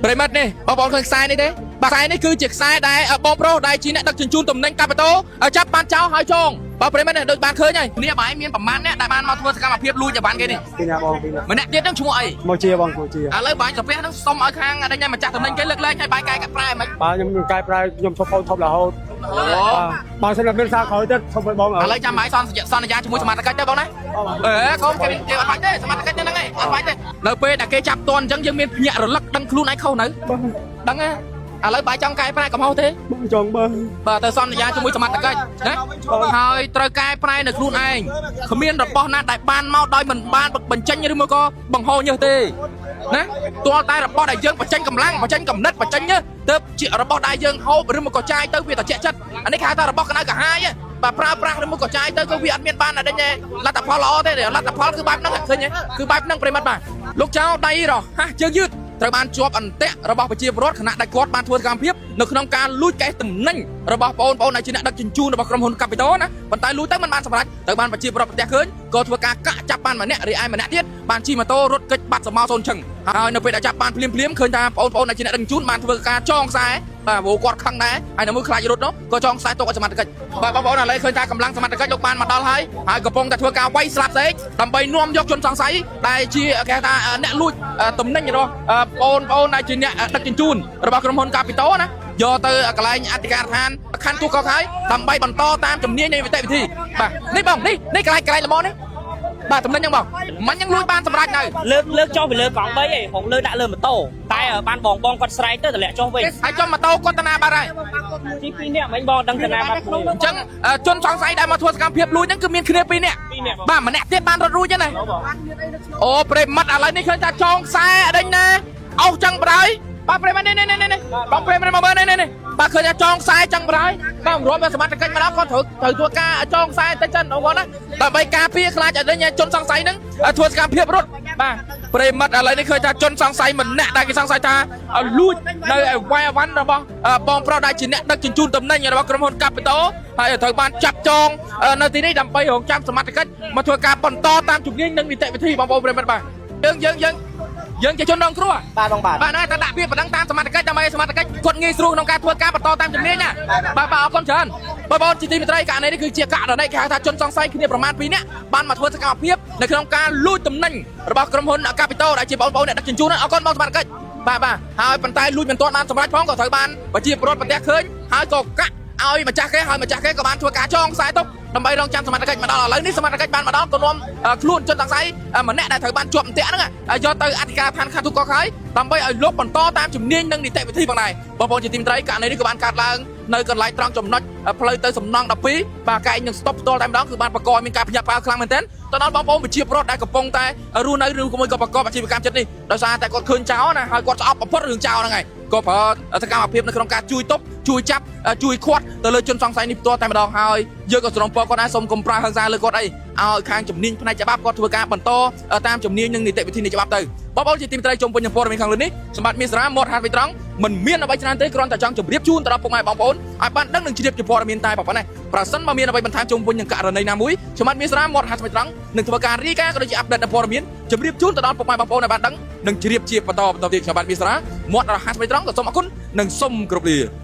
ប្រិមិត្តនេះបងប្អូនឃើញខ្សែនេះទេបាទខ្សែនេះគឺជាខ្សែដែលបងប្រុសដែលជាអ្នកដឹកជញ្ជូនទំនិញកាពីតូចាប់បានចោលហើយចងបាទប្រិមិត្តនេះដូចបានឃើញហើយគ្នាបងឯងមានប្រមាណអ្នកដែលបានមកធ្វើសកម្មភាពលួចអីវ៉ាន់គេនេះពីណាបងពីណាម្នាក់ទៀតនឹងឈ្មោះអីមកជាបងមកជាឥឡូវបងកាពះនឹងសុំឲ្យខាងអីញ៉ាំម្ចាស់ទំនិញគេលើកលែងឲ្យបាយកែកាត់ប្រែមិនបាទខ្ញុំកែប្រែខ្ញុំឈប់ថប់រហូតបាទសិនតែមានសារក្រោយទៀតឈប់ឲ្យបងឥឡូវចាំបាយសន្យាជាមួយសមាជិកទៅបងណាកុំគេអត់បាច់ទេសមាជិកហ្នឹងឯងអត់បាច់ទេនៅពេលដែលគេចាប់តន់អញ្ចឹងយើងមានភ្ញាក់រលឹកដឹងខ្លួនឯងខុសនៅដឹងណាឥឡូវបាយចង់កែប្រែកំហុសទេបងចង់បើបាទទៅសន្យាជាមួយសមាជិកណាហើយត្រូវកែប្រែនៅខ្លួនឯងគ្មានរបស់ណាដែលបានមកដោយមិនបានបញ្ចេញឬមកក៏បង្ហោញើសទេណាទាល់តែរបស់ដែលយើងបញ្ចេញកម្លាំងបញ្ចេញកំណត់បញ្ចេញញើសទៅជារបស់ដែលយើងហូបឬមកក៏ចាយទៅវាត្រជាក់ចិត្តអានេះគេហៅថារបស់ក្តៅកាហាយបាទប្រើប្រាស់ឬមកក៏ចាយទៅក៏វាអត់មានបានតែលទ្ធផលល្អទេលទ្ធផលគឺបែបហ្នឹងឃើញទេគឺបែបហ្នឹងប្រិមត្តបាទលោកចៅដៃរហ័សជើងយឺតត្រូវបានជាប់អន្ទាក់របស់ប្រជាពលរដ្ឋខណៈដែលគាត់បានធ្វើសកម្មភាពនៅក្នុងការលួចកេះទំនិញរបស់បងប្អូនដែលជាអ្នកដឹកជញ្ជូនរបស់ក្រុមហ៊ុនកាពីតូណាប៉ុន្តែលួចទៅមិនបានសម្រេចត្រូវបានប្រជាពលរដ្ឋប្រទះឃើញក៏ធ្វើការកាក់ចាប់បានម្នាក់រីឯម្នាក់ទៀតបានជិះម៉ូតូរត់គេចបាត់សមោសូនឈឹងហើយនៅពេលដែលចាប់បានភ្លាមឃើញថាបងប្អូនដែលជាអ្នកដឹកជញ្ជូនបានធ្វើការចងខ្សែបាទព្រោះគាត់ខឹងដែរហើយនៅមួយខ្លាចរត់នោះក៏ចងខ្សែទុកឲ្យសមត្ថកិច្ចបាទបងប្អូនឥឡូវឃើញថាកម្លាំងសមត្ថកិច្ចលោកបានមកដល់ហើយកំពុងតែធ្វើការវាយស្លាប់សេកដើម្បីនាំយកជនសង្ស័យដែលជាគេថាអ្នកលួចទំនិញរបស់បងប្អូនដែលជាអ្នកដឹកជញ្ជូនរបស់ក្រុមហ៊ុនកាពីតូណាយកទៅកន្លែងអធិការដ្ឋានខណ្ឌទូកកហើយដើម្បីបន្តតាមជំនាញនៃនីតិវិធីបាទនេះបងនេះកន្លែងល្មមនេះបាទតំណែងហ្នឹងបងមិនហ្នឹងលួចបានសម្រាប់នៅលើកចុះពីលើកង់3ឯងហងលើដាក់លើម៉ូតូតែបានបងគាត់ស្រែកទៅតម្លាក់ចុះវិញហើយចុះម៉ូតូគាត់តាណាបាត់ហើយទី2នាក់មិញបងដឹងតាណាបាត់អញ្ចឹងជនសង្ស័យដែលមកធ្វើសកម្មភាពលួចហ្នឹងគឺមានគ្នា2នាក់បាទម្នាក់ទៀតបានរត់រួចហ្នឹងអូប្រិមិត្តឥឡូវនេះឃើញថាចងខ្សែអដេញណាអោសចឹងប្រហើយបាទប្រិមិត្តនេះបងប្រិមិត្តមកមើលនេះបាទឃើញថាចងខ្សែចឹងប្រហើយបាទរួមមកសមត្ថកិច្ចមកដល់គាត់ត្រូវធ្វើការចងខ្សែទៅចឹងបងប្អូនណាដើម្បីការពារខ្លាចអដេញជនសង្ស័យហ្នឹងធ្វើសកម្មភាពរត់បាទប្រិមិត្តឥឡូវនេះឃើញថាជនសង្ស័យម្នាក់ដែលគេសង្ស័យថាលួចនៅឯវាយអវ៉ាន់របស់បងប្រុសដែលជាអ្នកដឹកជញ្ជូនទំនិញរបស់ក្រុមហ៊ុនកាពីតូហើយត្រូវបានចាប់ចងនៅទីនេះដើម្បីរងចាំសមត្ថកិច្ចមកធ្វើការបន្តតាមជំនាញនិងនីតិវិធីបងប្អូនប្រិមិត្តបាទយើងជាជនរងគ្រោះបាទបងបាទណាតែដាក់ពាក្យបណ្ដឹងតាមសមត្ថកិច្ចដើម្បីសមត្ថកិច្ចគាត់ងាយស្រួលក្នុងការធ្វើការបន្តតាមជំនាញណាបាទអរគុណច្រើនបងប្អូនជាទីមេត្រីករណីនេះគឺជាករណីគេហៅថាជនសង្ស័យគ្នាប្រមាណ2នាក់បានមកធ្វើសកម្មភាពនៅក្នុងការលួចទំនិញរបស់ក្រុមហ៊ុនកាពីតូដែលជាបងប្អូនអ្នកដឹកជញ្ជូនអរគុណបងសមត្ថកិច្ចបាទហើយប៉ុន្តែលួចមិនទាន់បានសម្រេចផងក៏ត្រូវបានប្រជាពលរដ្ឋប្រទះឃើញហើយក៏កាក់ឲ្យម្ចាស់គេហើយម្ចាស់គេក៏បានធ្វើការចងខ្សែទុកដើម្បីរងចាំសមត្ថកិច្ចមកដល់ឥឡូវនេះសមត្ថកិច្ចបានមកដល់ក៏នាំខ្លួនជនសង្ស័យម្នាក់ដែលត្រូវបានជាប់អន្ទាក់ហ្នឹងយកទៅអធិការដ្ឋានខណ្ឌទូកកហើយដើម្បីឲ្យលោកបន្តតាមជំនាញនិងនីតិវិធីផងដែរបងប្អូនជាទីមេត្រីករណីនេះក៏បានកើតឡើងនៅកន្លែងត្រង់ចំណុចផ្លូវទៅសំណង់12បាទកែងនឹងស្តុបផ្ទាល់តែម្ដងគឺបានបង្កឲ្យមានការភ្ញាក់ផ្អើលខ្លាំងមែនទែនទៅដល់បងប្អូនប្រជាពលរដ្ឋដែលកំពុងតែរស់នៅឬមួយក៏ប្រកបអាជីវកម្មចិត្តនេះដោយសារតែគាត់ឃើញចោលណាហើយគាត់ស្អប់បំផុតរឿងចោលហ្នឹងហើយក៏ប្រើសកម្មភាពនៅក្នុងការជួយទប់ជួយចាប់ជួយឃាត់ទៅលើជនសង្ស័យនេះផ្ទាល់តែម្ដងហើយយើងក៏ស្រងពរគាត់ដែរសូមកុំប្រើហិង្សាលើគាត់អីឲ្យខាងជំនាញផ្នែកច្បាប់គាត់ធ្វើការបន្តតាមជំនាញនិងនីតិវិធីនៃច្បាប់ទៅបងប្អូនជាទីមេត្រីជុំវិញព័ត៌មានខាងលើនេះសម្បត្តិមានសារៈមាត់ហាត់វិត្រង់មិនមានអ្វីច្រើនទេគ្រាន់តែចង់ជម្រាបជូនទៅដល់ពុកម៉ែបងប្អូនឲ្យបានដឹងនិងជ្រាបពីព័ត៌មានតែប៉ុណ្ណេះប្រសិនបើមានអ្វីបន្ថែមជុំវិញនឹងករណីណាមួយសម្បត្តិមានសារៈមាត់ហាត់វិត្រង់នឹងធ្វើការរាយការណ៍ក៏ដូចជាអាប់ដេតព័ត៌មានជម្រាបជូនទៅដល់ពុកម៉ែបងប្អូនឲ្យបានដឹងនិងជ្រាបជាបន្តទៀតសម្បត្តិមានសារៈមាត់ហាត់វិត្រង់ក៏សូមអរគុណនិងសូមគោរពលា